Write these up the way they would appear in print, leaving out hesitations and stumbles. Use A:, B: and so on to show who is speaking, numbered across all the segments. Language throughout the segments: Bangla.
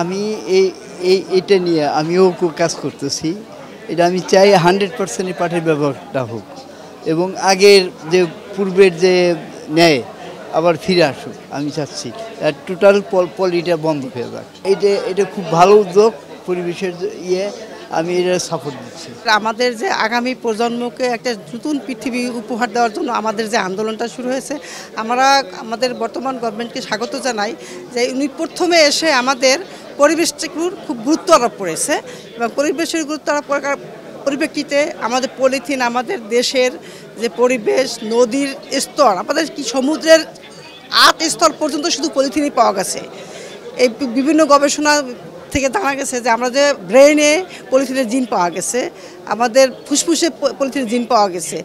A: আমি এটা নিয়ে আমিও কাজ করতেছি। এটা আমি চাই 100% পাটের ব্যবহারটা হোক এবং আগের যে পূর্বের যে ন্যায় আবার ফিরে আসুক আমি চাচ্ছি। টোটাল পলিটা বন্ধ হয়ে যাক। এটা খুব ভালো উদ্যোগ পরিবেশের আমি এটা সাপোর্ট দিচ্ছি।
B: আমাদের যে আগামী প্রজন্মকে একটা নতুন পৃথিবী উপহার দেওয়ার জন্য আমাদের যে আন্দোলনটা শুরু হয়েছে, আমরা আমাদের বর্তমান গভর্নমেন্টকে স্বাগত জানাই যে উনি প্রথমে এসে আমাদের পরিবেশটির খুব গুরুত্ব আরোপ করেছে এবং পরিবেশের গুরুত্ব আরোপ করার পরিপ্রেক্ষিতে আমাদের পলিথিন আমাদের দেশের যে পরিবেশ, নদীর স্তর, আমাদের কি সমুদ্রের 8 স্তর পর্যন্ত শুধু পলিথিনই পাওয়া গেছে। এই বিভিন্ন গবেষণা থেকে জানা গেছে যে আমরা যে ব্রেনে পলিথিনের জিন পাওয়া গেছে, আমাদের ফুসফুসে পলিথিনের জিন পাওয়া গেছে।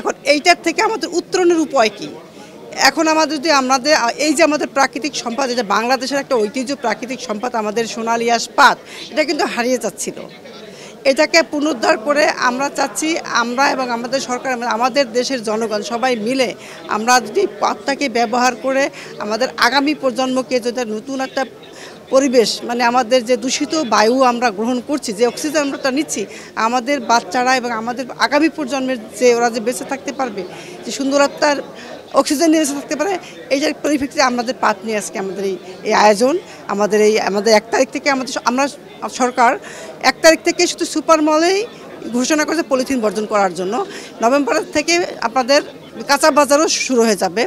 B: এখন এইটার থেকে আমাদের উত্তরণের উপায় কি? এখন আমাদের যদি এই যে আমাদের প্রাকৃতিক সম্পদ, এটা বাংলাদেশের একটা ঐতিহ্য প্রাকৃতিক সম্পদ, আমাদের সোনালী ইস্পাত, এটা কিন্তু হারিয়ে যাচ্ছিল। এটাকে পুনরুদ্ধার করে আমরা চাচ্ছি, আমরা এবং আমাদের সরকার, আমাদের দেশের জনগণ সবাই মিলে আমরা যদি পাটটাকে ব্যবহার করে আমাদের আগামী প্রজন্মকে যদি নতুন একটা পরিবেশ, মানে আমাদের যে দূষিত বায়ু আমরা গ্রহণ করছি, যে অক্সিজেন আমরা নিচ্ছি, আমাদের বাচ্চারা এবং আমাদের আগামী প্রজন্মের যে ওরা যে বেঁচে থাকতে পারবে, যে সুন্দরতার অক্সিজেন নিয়ে বেঁচে থাকতে পারে, এইটার পরিপ্রেক্ষিতে আমাদের পাট নিয়ে আজকে আমাদের এই আয়োজন। আমাদের 1 তারিখ থেকে আমরা সরকার 1 তারিখ থেকে শুধু সুপার মলেই ঘোষণা করেছে পলিথিন বর্জন করার জন্য। নভেম্বর থেকে আপনাদের কাঁচা বাজারও শুরু হয়ে যাবে।